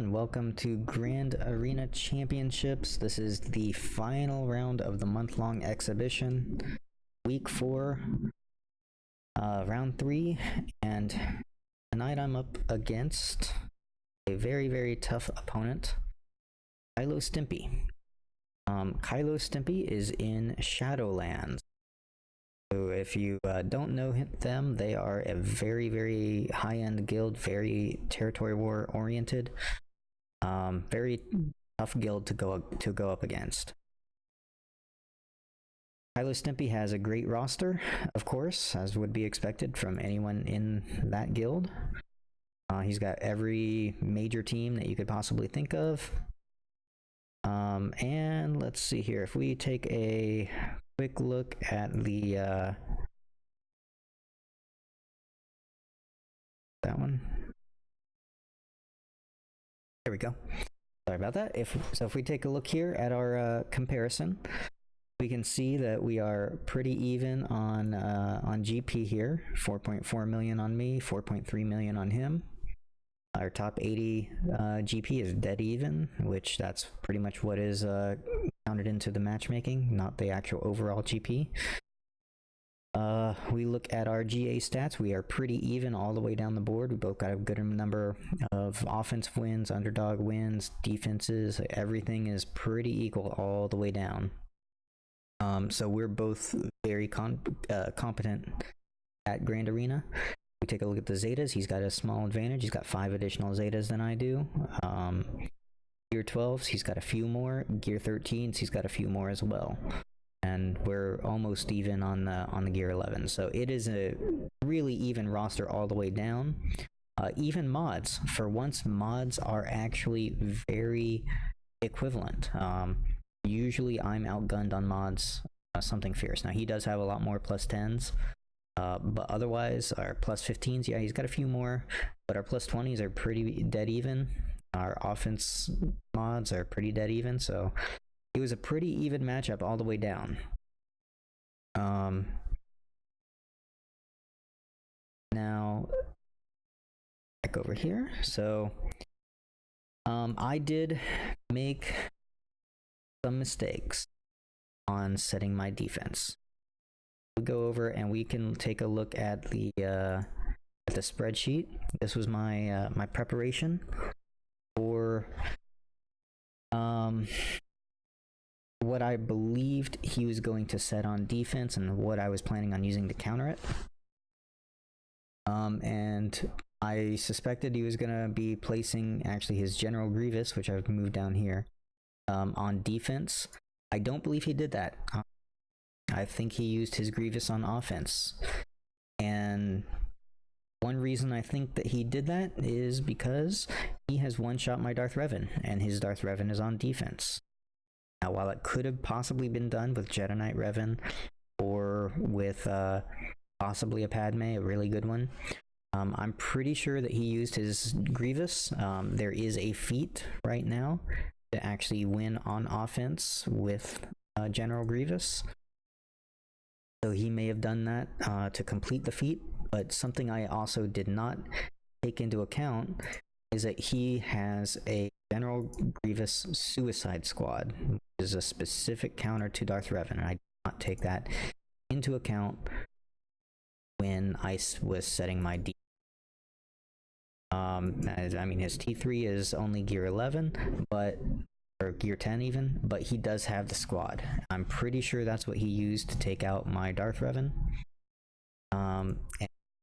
and welcome to Grand Arena Championships. This is the final round of the month-long exhibition, week 4, round 3, and tonight I'm up against a very tough opponent, Kylo Stimpy. Kylo Stimpy is in Shadowlands. So if you don't know them, they are a very high-end guild, very territory war oriented, very tough guild to go up against. Kylo Stimpy has a great roster, of course, as would be expected from anyone in that guild. He's got every major team that you could possibly think of. And let's see here, if we take a quick look at the that one. There we go. Sorry about that. If we take a look here at our comparison, we can see that we are pretty even on GP here. 4.4 million on me, 4.3 million on him. Our top 80 GP is dead even, which that's pretty much what is counted into the matchmaking, not the actual overall GP. We look at our GA stats. We are pretty even all the way down the board. We both got a good number of offensive wins, underdog wins, defenses. Everything is pretty equal all the way down. So we're both very competent at Grand Arena. We take a look at the Zetas. He's got a small advantage. He's got 5 additional Zetas than I do. Gear 12s, he's got a few more. Gear 13s, he's got a few more as well. And we're almost even on the Gear 11. So it is a really even roster all the way down. Even mods. For once, mods are actually very equivalent. Usually I'm outgunned on mods something fierce. Now he does have a lot more plus 10s. But otherwise, our plus 15s, yeah, he's got a few more, but our plus 20s are pretty dead even. Our offense mods are pretty dead even, so it was a pretty even matchup all the way down. Now, back over here. So, I did make some mistakes on setting my defense. Go over and we can take a look at the spreadsheet. This was my my preparation for what I believed he was going to set on defense and what I was planning on using to counter it. And I suspected he was gonna be placing actually his General Grievous, which I've moved down here, on defense. I don't believe he did that. I think he used his Grievous on offense. And one reason I think that he did that is because he has one-shot my Darth Revan, and his Darth Revan is on defense. Now, while it could have possibly been done with Jedi Knight Revan, or with possibly a Padme, a really good one, I'm pretty sure that he used his Grievous. There is a feat right now to actually win on offense with General Grievous. So he may have done that to complete the feat, but something I also did not take into account is that he has a General Grievous Suicide Squad, which is a specific counter to Darth Revan, and I did not take that into account when I was setting my D. I mean, his T3 is only Gear 11, or Gear 10 even, but he does have the squad. I'm pretty sure that's what he used to take out my Darth Revan. And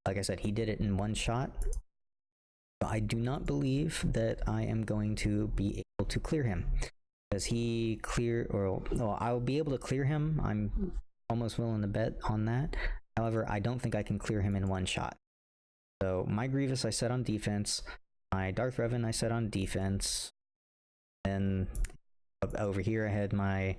like I said, he did it in one shot. But I do not believe that I am going to be able to clear him. Because I'll be able to clear him. I'm almost willing to bet on that. However, I don't think I can clear him in one shot. So my Grievous I set on defense. My Darth Revan I set on defense. And over here I had my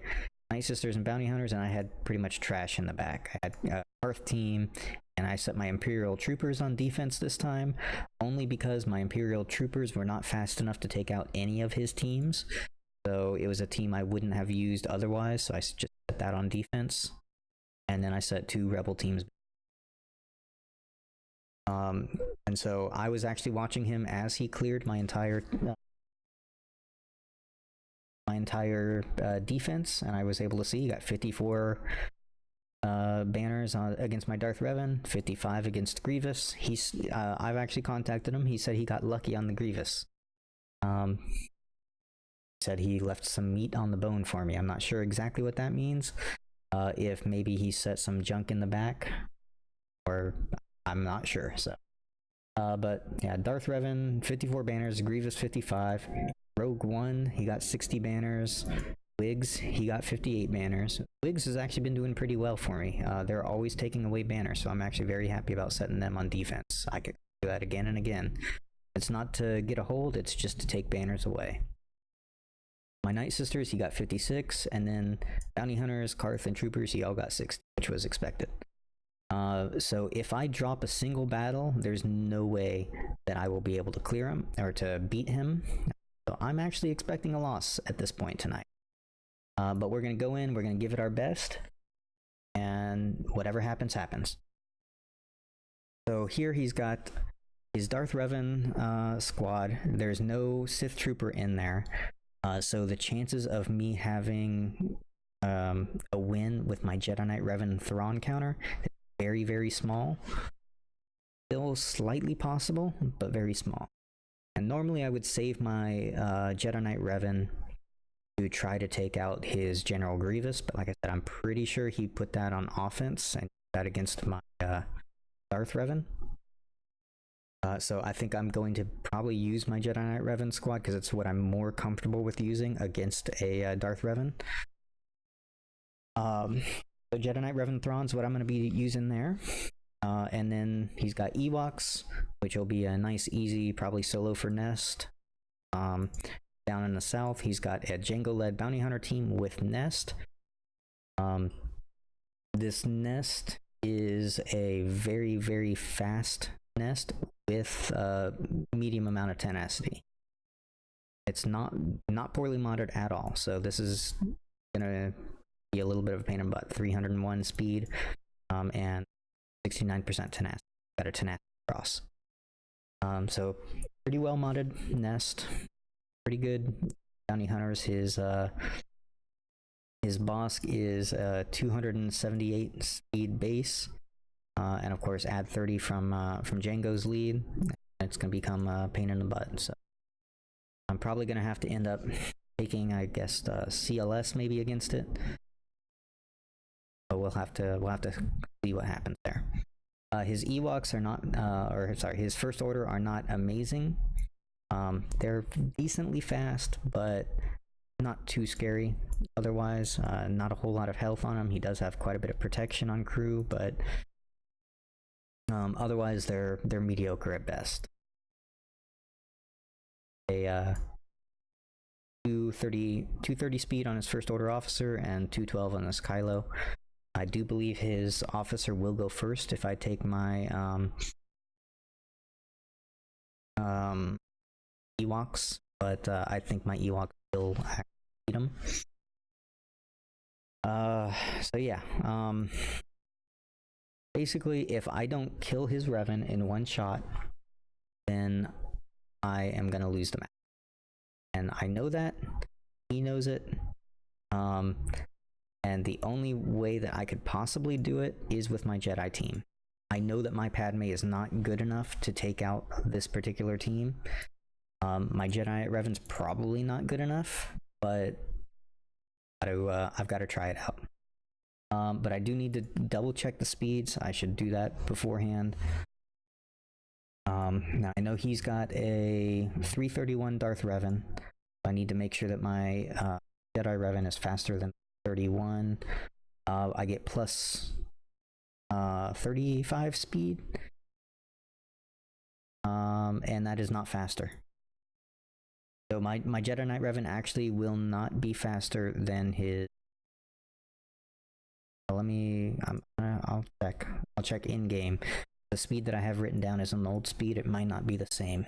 Night Sisters and Bounty Hunters, and I had pretty much trash in the back. I had a Hearth team, and I set my Imperial Troopers on defense this time, only because my Imperial Troopers were not fast enough to take out any of his teams. So it was a team I wouldn't have used otherwise, so I just set that on defense. And then I set 2 Rebel teams. And so I was actually watching him as he cleared my entire my entire defense, and I was able to see he got 54 banners against my Darth Revan, 55 against Grievous. I've actually contacted him. He said he got lucky on the Grievous. Said he left some meat on the bone for me. I'm not sure exactly what that means. If maybe he set some junk in the back, or I'm not sure. So, but yeah, Darth Revan 54 banners, Grievous 55, Rogue One he got 60 banners, Wigs he got 58 banners. Wigs has actually been doing pretty well for me. They're always taking away banners, so I'm actually very happy about setting them on defense. I could do that again and again. It's not to get a hold, it's just to take banners away. My Night Sisters, he got 56, and then Bounty Hunters, Karth, and Troopers, he all got 60, which was expected. So if I drop a single battle, there's no way that I will be able to clear him, or to beat him. So I'm actually expecting a loss at this point tonight. But we're going to go in, we're going to give it our best, and whatever happens, happens. So here he's got his Darth Revan squad. There's no Sith Trooper in there. So the chances of me having a win with my Jedi Knight Revan Thrawn counter is very, very small. Still slightly possible, but very small. And normally I would save my Jedi Knight Revan to try to take out his General Grievous, but like I said, I'm pretty sure he put that on offense and that against my Darth Revan. So I think I'm going to probably use my Jedi Knight Revan squad because it's what I'm more comfortable with using against a Darth Revan. So Jedi Knight Revan Thrawn's what I'm going to be using there. And then he's got Ewoks, which will be a nice, easy, probably solo for Nest. Down in the south, he's got a Jango-led bounty hunter team with Nest. This Nest is a very, very fast Nest with a medium amount of tenacity. It's not poorly modded at all, so this is gonna be a little bit of a pain in the butt. 301 speed and 69% tenacity, better tenacity cross. So pretty well modded Nest, pretty good bounty hunters. His Bosk is 278 speed base. And of course, add 30 from Jango's lead. It's going to become a pain in the butt. So I'm probably going to have to end up taking, I guess, CLS maybe against it. But we'll have to see what happens there. His Ewoks are not, his First Order are not amazing. They're decently fast, but not too scary. Otherwise, not a whole lot of health on him. He does have quite a bit of protection on crew, but otherwise they're mediocre at best. A 230 speed on his First Order officer and 212 on this Kylo. I do believe his officer will go first if I take my Ewoks, but I think my Ewoks will actually beat him. So yeah, basically, if I don't kill his Revan in one shot, then I am gonna lose the match. And I know that. He knows it. And the only way that I could possibly do it is with my Jedi team. I know that my Padme is not good enough to take out this particular team. My Jedi Revan's probably not good enough, but I've got to try it out. But I do need to double check the speeds. I should do that beforehand. Now I know he's got a 331 Darth Revan. I need to make sure that my Jedi Revan is faster than 31. I get plus 35 speed. And that is not faster. So my Jedi Knight Revan actually will not be faster than his. Let me. I'll check. I'll check in game. The speed that I have written down is an old speed. It might not be the same.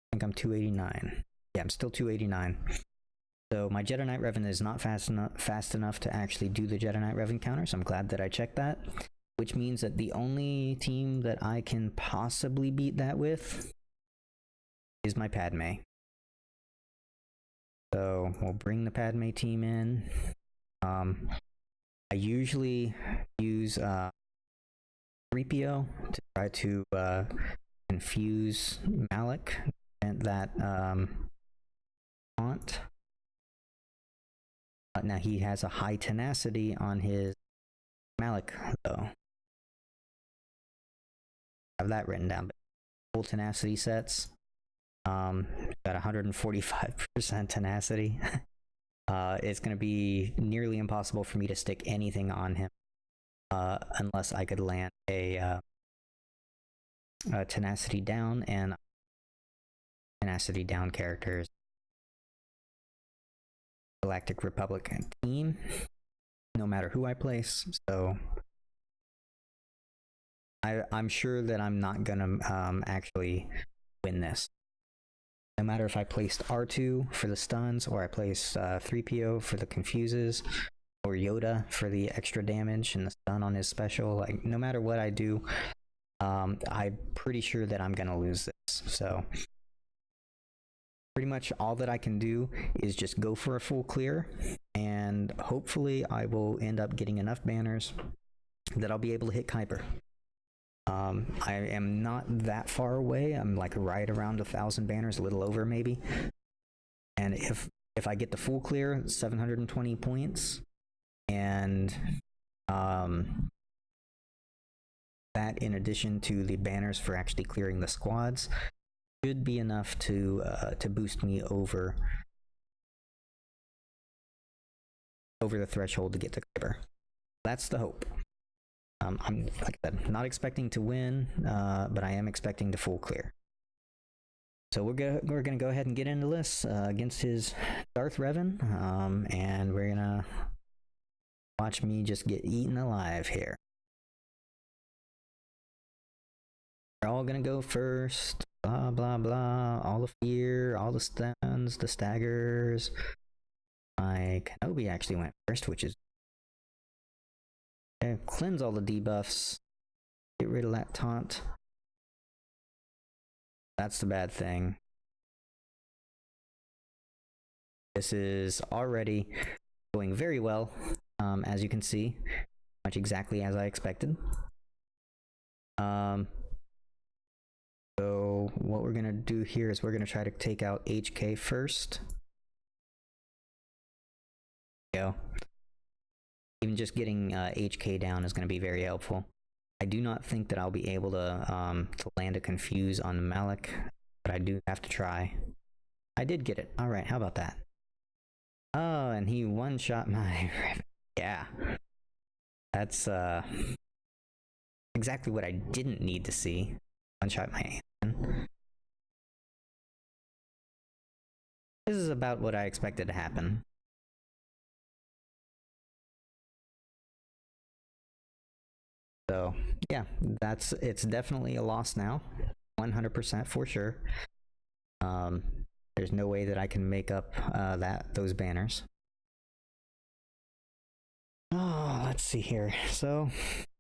I think I'm 289. Yeah, I'm still 289. So my Jedi Knight Revan is not fast enough to actually do the Jedi Knight Revan counter. So I'm glad that I checked that. Which means that the only team that I can possibly beat that with is my Padme. So we'll bring the Padme team in. I usually use 3PO to try to confuse Malik and that taunt. Now he has a high tenacity on his Malik though. I have that written down. Full tenacity sets. Got 145% tenacity. It's going to be nearly impossible for me to stick anything on him unless I could land a tenacity down, and tenacity down characters. Galactic Republic team, no matter who I place. So I'm sure that I'm not gonna actually win this. No matter if I placed R2 for the stuns, or I placed 3PO for the confuses, or Yoda for the extra damage and the stun on his special, like no matter what I do, I'm pretty sure that I'm gonna lose this. So pretty much all that I can do is just go for a full clear, and hopefully I will end up getting enough banners that I'll be able to hit Kyber. I am not that far away. I'm like right around 1,000 banners, a little over maybe. And if I get the full clear, 720 points, and that in addition to the banners for actually clearing the squads, should be enough to boost me over the threshold to get to Kyber. That's the hope. I'm, like I said, not expecting to win, but I am expecting to full clear. So we're gonna go ahead and get into this against his Darth Revan, and we're gonna watch me just get eaten alive here. We're all gonna go first. Blah blah blah. All the fear, all the stuns, the staggers. My Kenobi actually went first, which is okay. Cleanse all the debuffs. Get rid of that taunt. That's the bad thing. This is already going very well, as you can see, much exactly as I expected. So what we're gonna do here is we're gonna try to take out HK first. There we go. Even just getting HK down is gonna be very helpful. I do not think that I'll be able to land a confuse on Malik, but I do have to try. I did get it. All right, how about that? Oh, and he one-shot my... Yeah. That's exactly what I didn't need to see. One-shot my hand. This is about what I expected to happen. So yeah, it's definitely a loss now, 100% for sure. There's no way that I can make up those banners. Oh, let's see here. So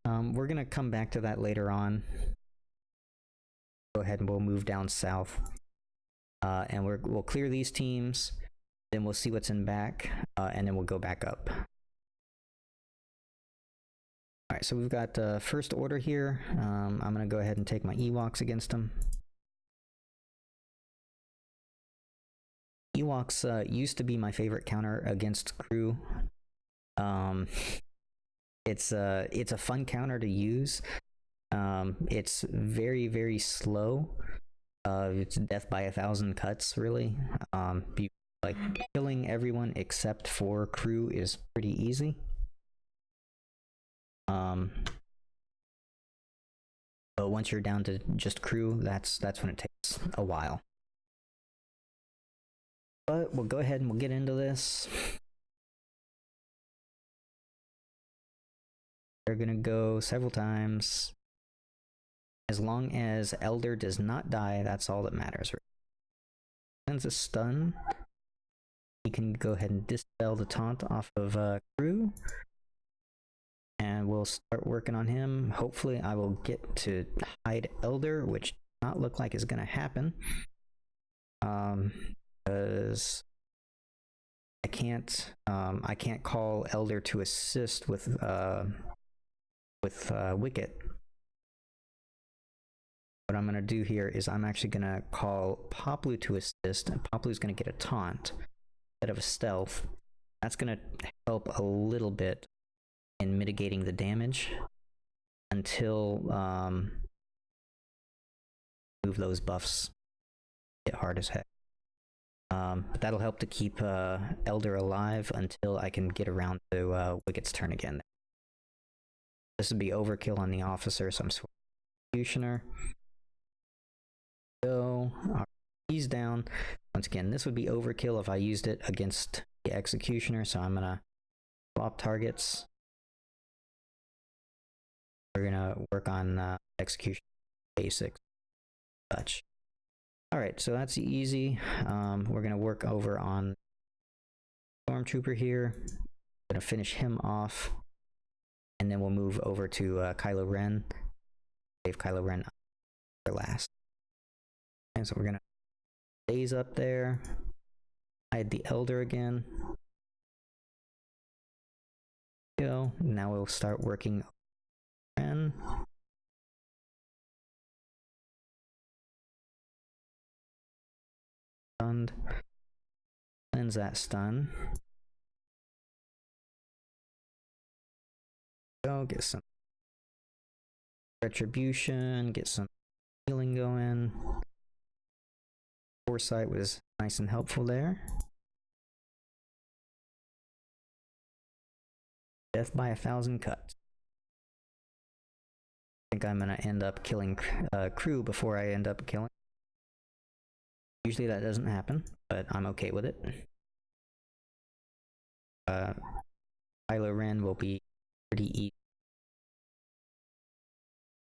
we're gonna come back to that later on. Go ahead and we'll move down south, and we'll clear these teams. Then we'll see what's in back, and then we'll go back up. Alright, so we've got first order here. I'm going to go ahead and take my Ewoks against them. Ewoks used to be my favorite counter against crew. It's a fun counter to use. It's very, very slow. It's death by 1,000 cuts, really. Like killing everyone except for crew is pretty easy. But once you're down to just crew, that's when it takes a while. But we'll go ahead and we'll get into this. They're gonna go several times. As long as Elder does not die, that's all that matters. Sends a stun. He can go ahead and dispel the taunt off of crew. And we'll start working on him. Hopefully I will get to hide Elder, which does not look like is going to happen. Because I can't call Elder to assist with Wicket. What I'm gonna do here is I'm actually gonna call Poplu to assist, and Poplu's gonna get a taunt instead of a stealth. That's gonna help a little bit in mitigating the damage until move those buffs hit hard as heck. But that'll help to keep Elder alive until I can get around to Wicket's turn again. This would be overkill on the officer, so I'm switching to Executioner. Go. He's down. Once again, this would be overkill if I used it against the Executioner, so I'm gonna swap targets. We're gonna work on Execution basics. Such. Alright, so that's easy. We're gonna work over on Stormtrooper here. Gonna finish him off. And then we'll move over to Kylo Ren. Save Kylo Ren for last. And so we're gonna phase up there. Hide the Elder again. Go. Now we'll start working Ren. Stunned. Cleanse that stun. Go get some retribution, get some healing going. Foresight was nice and helpful there. Death by 1,000 cuts. I think I'm gonna end up killing crew before I end up killing. Usually that doesn't happen, but I'm okay with it. Kylo Ren will be pretty easy.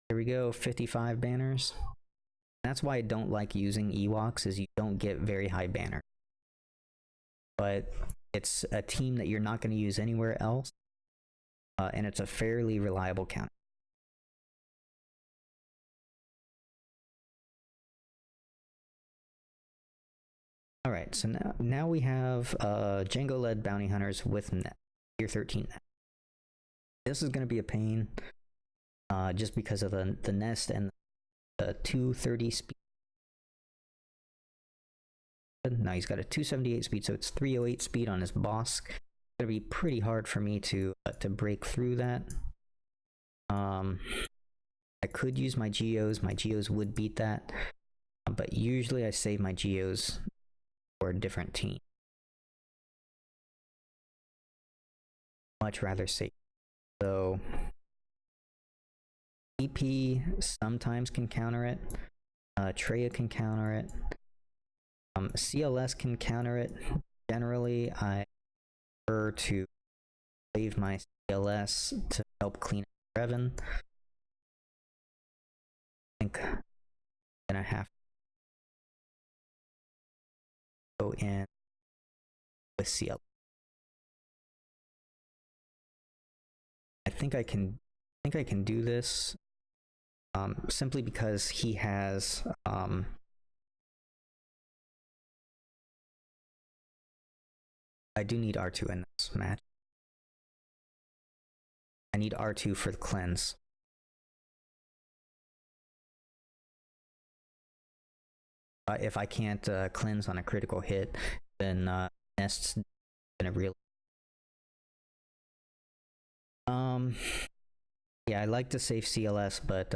Here we go, 55 banners. That's why I don't like using Ewoks, is you don't get very high banner. But it's a team that you're not going to use anywhere else, and it's a fairly reliable counter. Alright, so now we have Jango-led bounty hunters with tier 13 net. This is going to be a pain, just because of the nest and the 230 speed. Now he's got a 278 speed, so it's 308 speed on his boss. It's going to be pretty hard for me to break through that. I could use my Geos. My Geos would beat that, but usually I save my Geos for a different team. Much rather safe. So EP sometimes can counter it. Traya can counter it. CLS can counter it. Generally, I prefer to save my CLS to help clean up Revan. I think I'm gonna have to go in with CLS. I think I can do this simply because he has I do need R2 in this match. I need R2 for the cleanse. If I can't cleanse on a critical hit, then Nest's gonna really. Yeah, I like to save CLS, but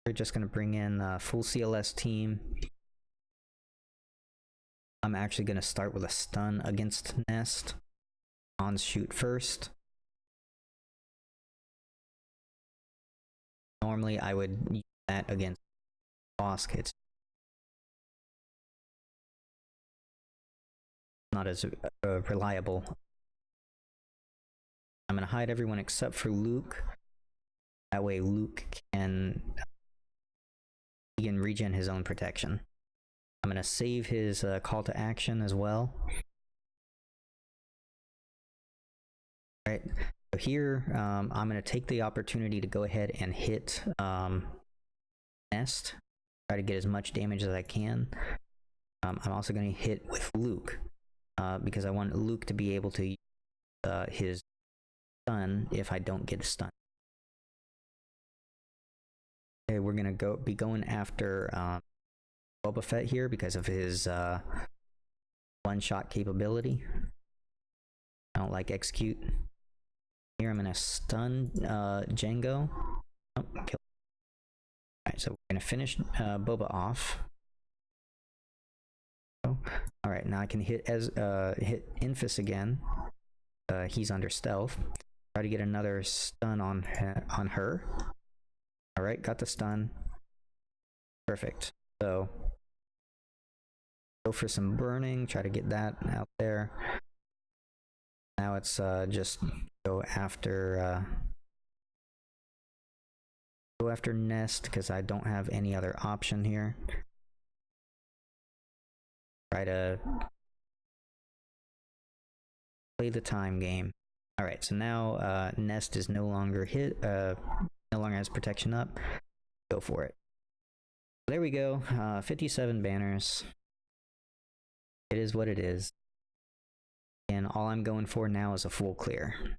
we're just gonna bring in a full CLS team. I'm actually gonna start with a stun against Nest. On shoot first. Normally I would use that against Bosk. It's not as reliable. I'm gonna hide everyone except for Luke. That way Luke can regen his own protection. I'm gonna save his call to action as well. Alright, so here I'm gonna take the opportunity to go ahead and hit Nest. Try to get as much damage as I can. I'm also gonna hit with Luke. because I want Luke to be able to use his stun if I don't get a stun. Okay, we're gonna be going after Boba Fett here because of his one-shot capability. I don't like execute. Here I'm gonna stun Jango. Oh, kill. Alright, so we're gonna finish Boba off. Alright, now I can hit Infus again. He's under stealth. Try to get another stun on her. Alright, got the stun. Perfect. So go for some burning, try to get that out there. Now it's just go after Nest because I don't have any other option here. Try to play the time game. All right, so now Nest is no longer no longer has protection up. Go for it. There we go. 57 banners. It is what it is. And all I'm going for now is a full clear.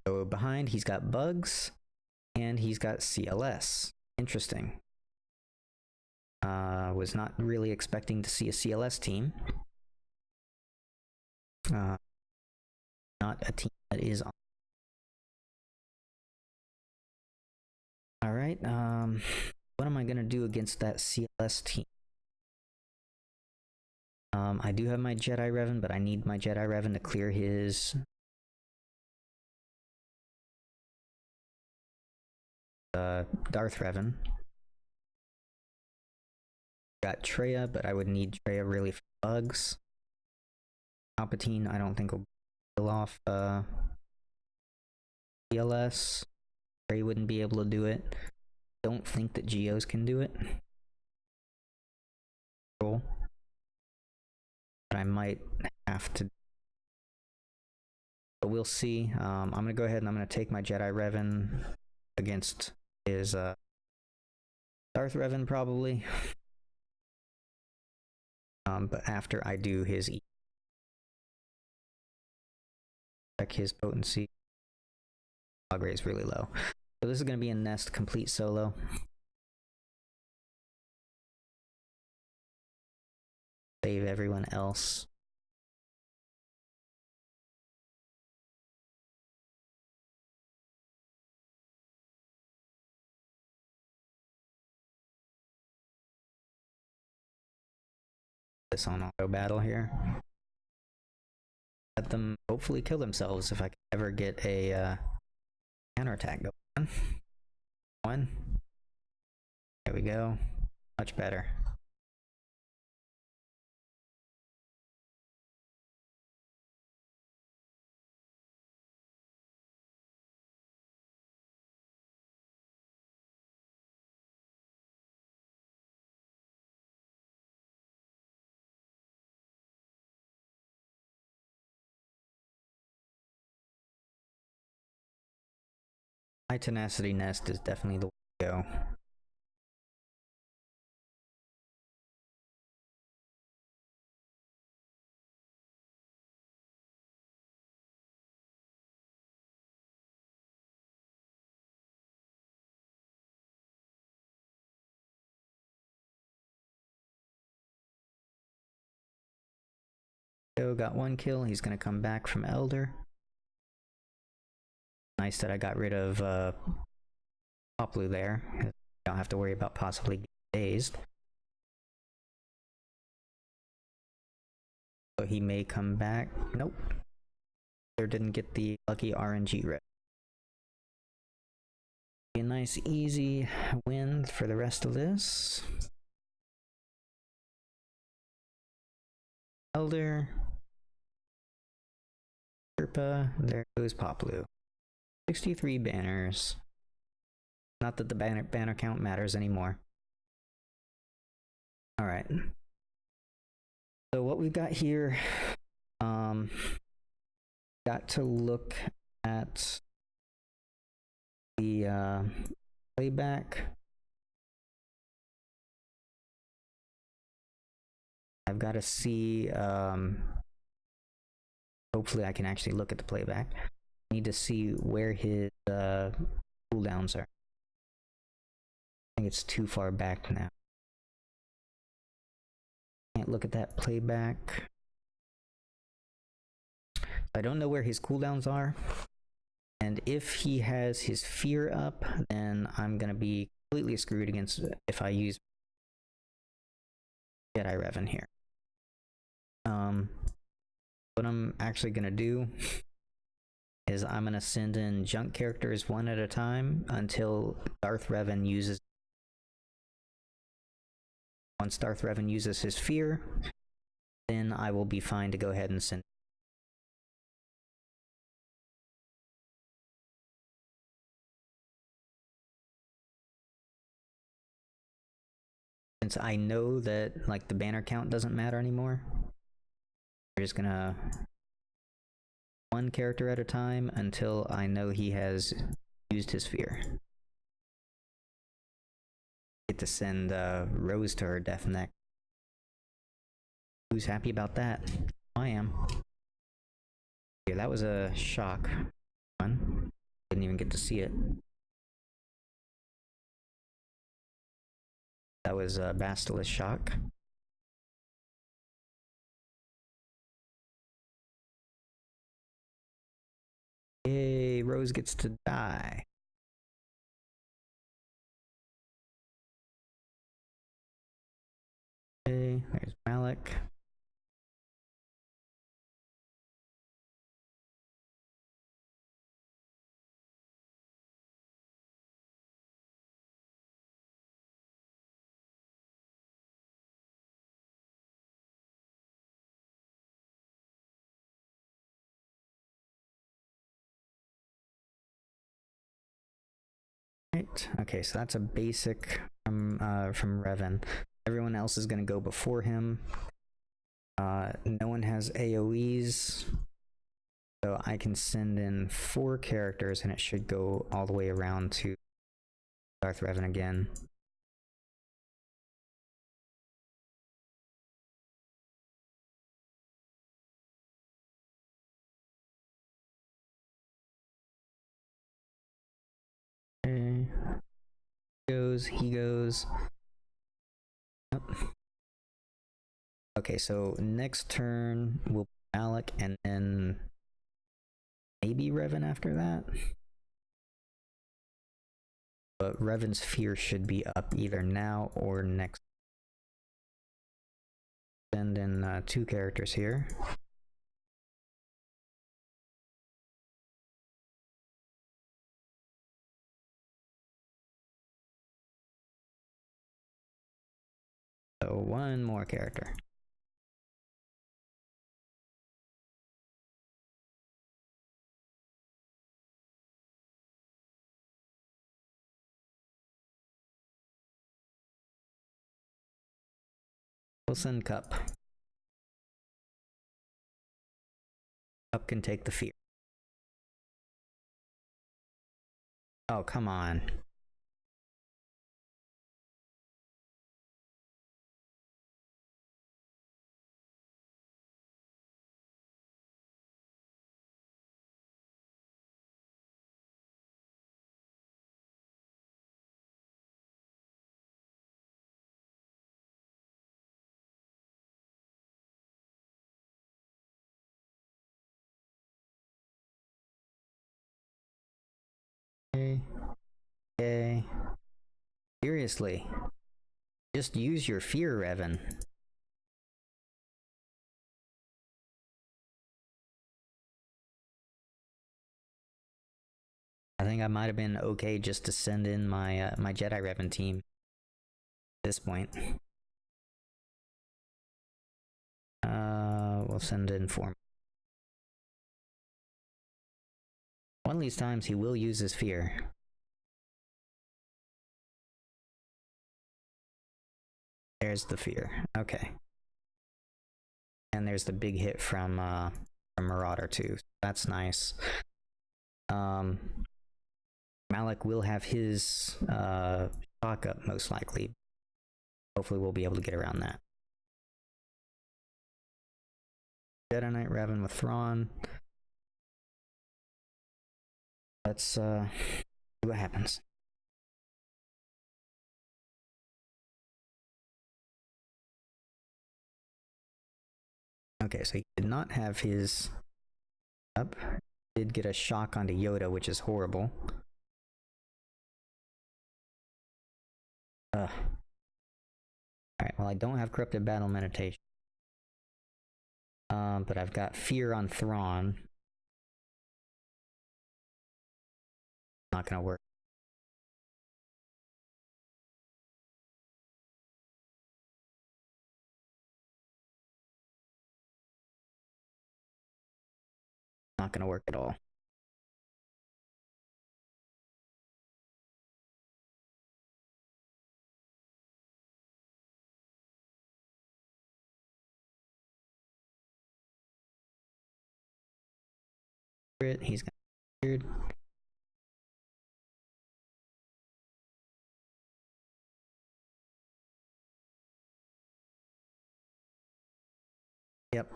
So behind, he's got bugs, and he's got CLS. Interesting. Was not really expecting to see a CLS team. Not a team that is on. Alright, what am I gonna do against that CLS team? I do have my Jedi Revan, but I need my Jedi Revan to clear his Darth Revan. Got Traya, but I would need Traya really for bugs. Palpatine, I don't think will kill off CLS. Trey wouldn't be able to do it. Don't think that Geos can do it. Cool. But I might have to. But we'll see. I'm gonna go ahead and I'm gonna take my Jedi Revan against his Darth Revan probably. But after I do his check his potency. Log rate is really low. So this is going to be a Nest complete solo. Save everyone else. This on auto battle here. Let them hopefully kill themselves if I can ever get a counterattack going. One. There we go. Much better. High tenacity Nest is definitely the way to go. Got one kill. He's gonna come back from Elder. Nice that I got rid of Poplu there. I don't have to worry about possibly getting dazed. So he may come back. Nope. There didn't get the lucky RNG rip. A nice easy win for the rest of this. Elder. Sherpa. There goes Poplu. 63 banners. Not that the banner count matters anymore. Alright. So what we've got here, got to look at the playback. I've got to see, hopefully I can actually look at the playback. I need to see where his cooldowns are. I think it's too far back now. Can't look at that playback. I don't know where his cooldowns are. And if he has his fear up, then I'm gonna be completely screwed against if I use Jedi Revan here. What I'm actually gonna do is I'm gonna send in junk characters one at a time until Darth Revan uses. Once Darth Revan uses his fear, then I will be fine to go ahead and send. Since I know that like the banner count doesn't matter anymore, we're just gonna one character at a time until I know he has used his fear. Get to send Rose to her death next. Who's happy about that? I am. Yeah, that was a shock. Fun. Didn't even get to see it. That was a Basilisk shock. Yay, Rose gets to die. Okay, there's Malik. Right. Okay, so that's a basic from Revan. Everyone else is going to go before him. No one has AoEs, so I can send in 4 characters and it should go all the way around to Darth Revan again. Okay. He goes. Yep. Okay, so next turn will be Malik and then maybe Revan after that. But Revan's fear should be up either now or next. Send in 2 characters here. So 1 more character. We'll send Cup. Cup can take the fear. Oh, come on. Okay. Seriously. Just use your fear, Revan. I think I might have been okay just to send in my my Jedi Revan team at this point. We'll send in 4. One of these times he will use his fear. There's the fear. Okay. And there's the big hit from Marauder too. That's nice. Malik will have his shock up most likely. Hopefully we'll be able to get around that. Jedi Knight Raven with Thrawn. Let's see what happens. Okay, so he did not have his up. Did get a shock onto Yoda, which is horrible. Alright, well, I don't have Corrupted Battle Meditation. But I've got Fear on Thrawn. Not gonna work. Not gonna work at all. He's got weird. Yep.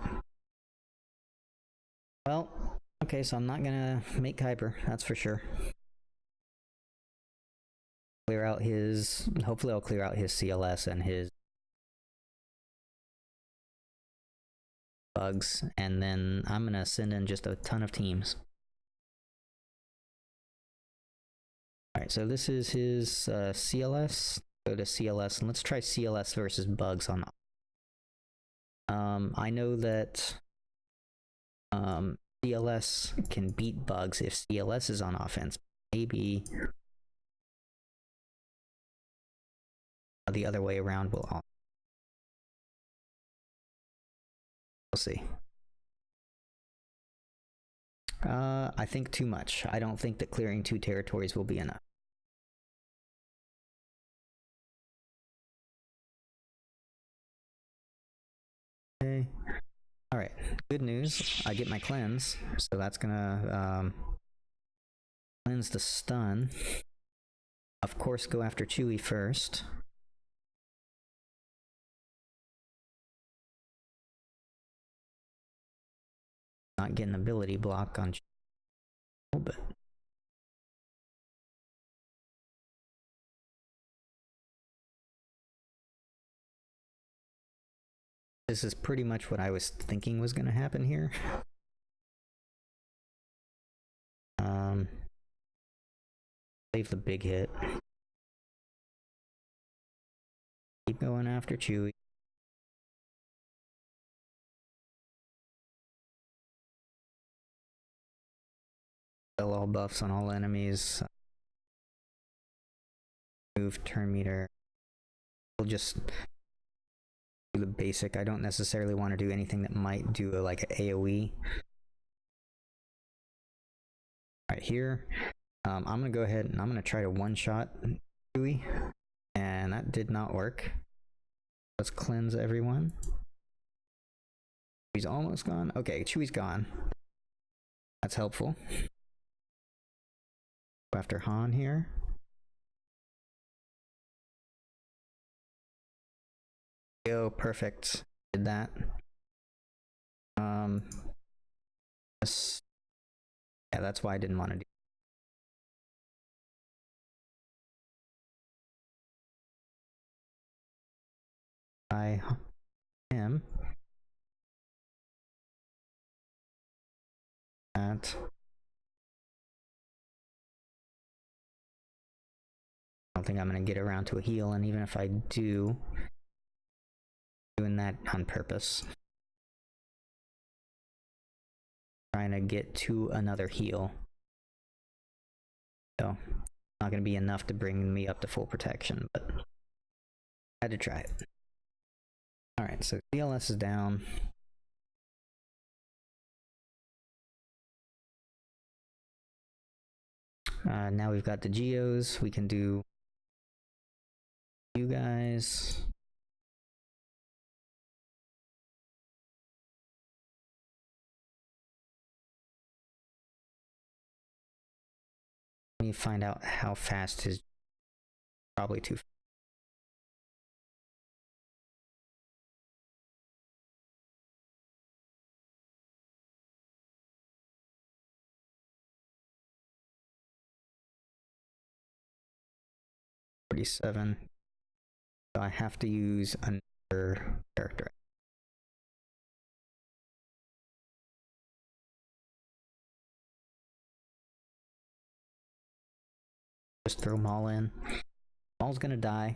Well, okay, so I'm not gonna make Kyber, that's for sure. Clear out his. Hopefully, I'll clear out his CLS and his bugs, and then I'm gonna send in just a ton of teams. Alright, so this is his CLS. Go to CLS, and let's try CLS versus bugs on. I know that CLS can beat bugs if CLS is on offense. Maybe the other way around will. We'll see. I think too much. I don't think that clearing 2 territories will be enough. Okay. Alright, good news. I get my cleanse, so that's gonna cleanse the stun. Of course, go after Chewie first. Not getting ability block on a little bit. This is pretty much what I was thinking was going to happen here. Save the big hit. Keep going after Chewie. Sell all buffs on all enemies. Move turn meter. We'll just do the basic. I don't necessarily want to do anything that might do like an AoE. Right here, I'm gonna go ahead and I'm gonna try to one-shot Chewie, and that did not work. Let's cleanse everyone. Chewie's almost gone. Okay, Chewie's gone. That's helpful. Go after Han here. Go, perfect. Did that. Yes. Yeah, that's why I didn't want to do. I am at. I don't think I'm gonna get around to a heal, and even if I do, doing that on purpose. Trying to get to another heal. So, not gonna be enough to bring me up to full protection, but I had to try it. Alright, so CLS is down. Now we've got the Geos. We can do you guys. Let me find out how fast his. Probably too fast. 47. So I have to use another character. Just throw them all in. Maul's gonna die.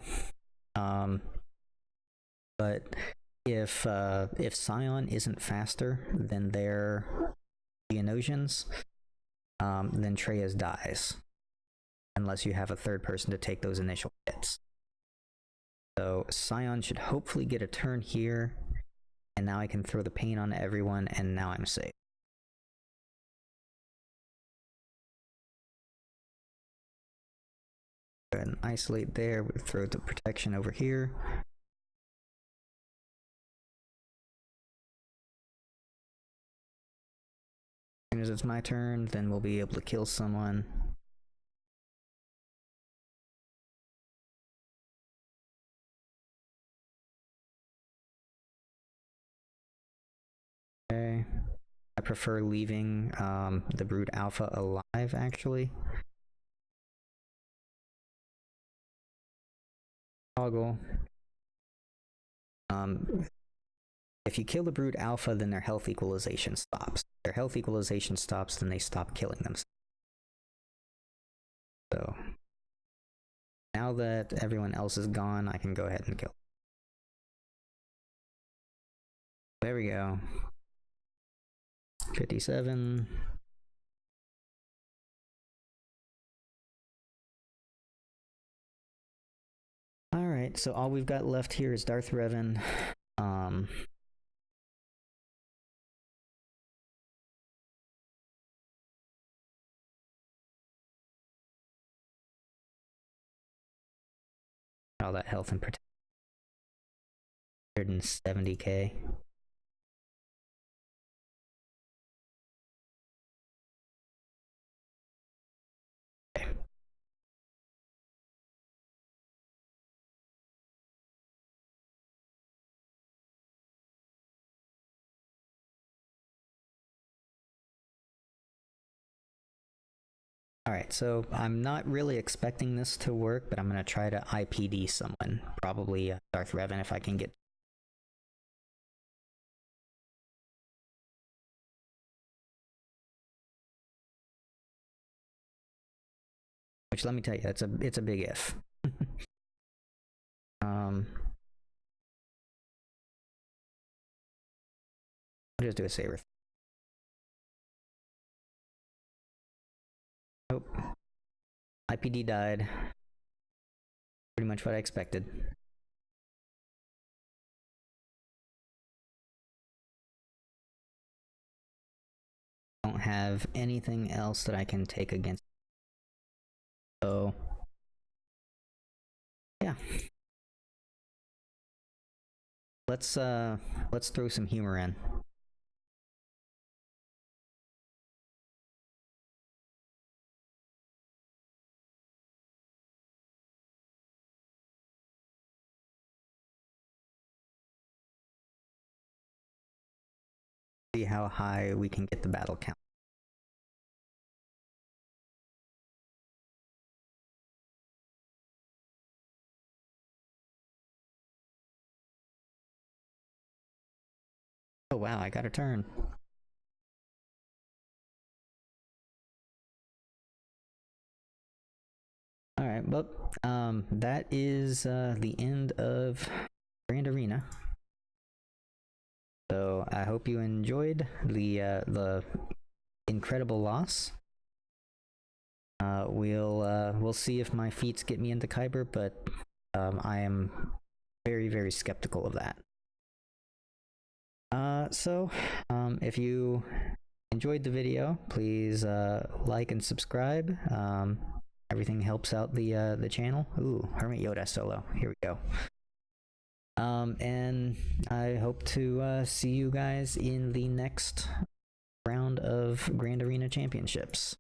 But if Scion isn't faster than their Geonosians, then Traya's dies. Unless you have a third person to take those initial hits. So Scion should hopefully get a turn here, and now I can throw the pain on everyone, and now I'm safe. Go ahead and isolate there, we'll throw the protection over here. As soon as it's my turn, then we'll be able to kill someone. Okay. I prefer leaving the Brood Alpha alive, actually. Toggle. If you kill the Brood Alpha, then their health equalization stops. If their health equalization stops, then they stop killing themselves. So now that everyone else is gone, I can go ahead and kill. There we go. 57. Alright, so all we've got left here is Darth Revan. All that health and protection. 170k. Alright, so I'm not really expecting this to work, but I'm going to try to IPD someone. Probably Darth Revan if I can get... Which, let me tell you, it's a big if. I'll just do a saber. Nope. IPD died. Pretty much what I expected. Don't have anything else that I can take against. So yeah. Let's throw some humor in. See how high we can get the battle count. Oh wow, I got a turn. Alright, well, that is the end of Grand Arena. So I hope you enjoyed the incredible loss. We'll see if my feats get me into Kyber, but I am very, very skeptical of that. So if you enjoyed the video, please like and subscribe. Everything helps out the channel. Ooh, Hermit Yoda solo. Here we go. And I hope to see you guys in the next round of Grand Arena Championships.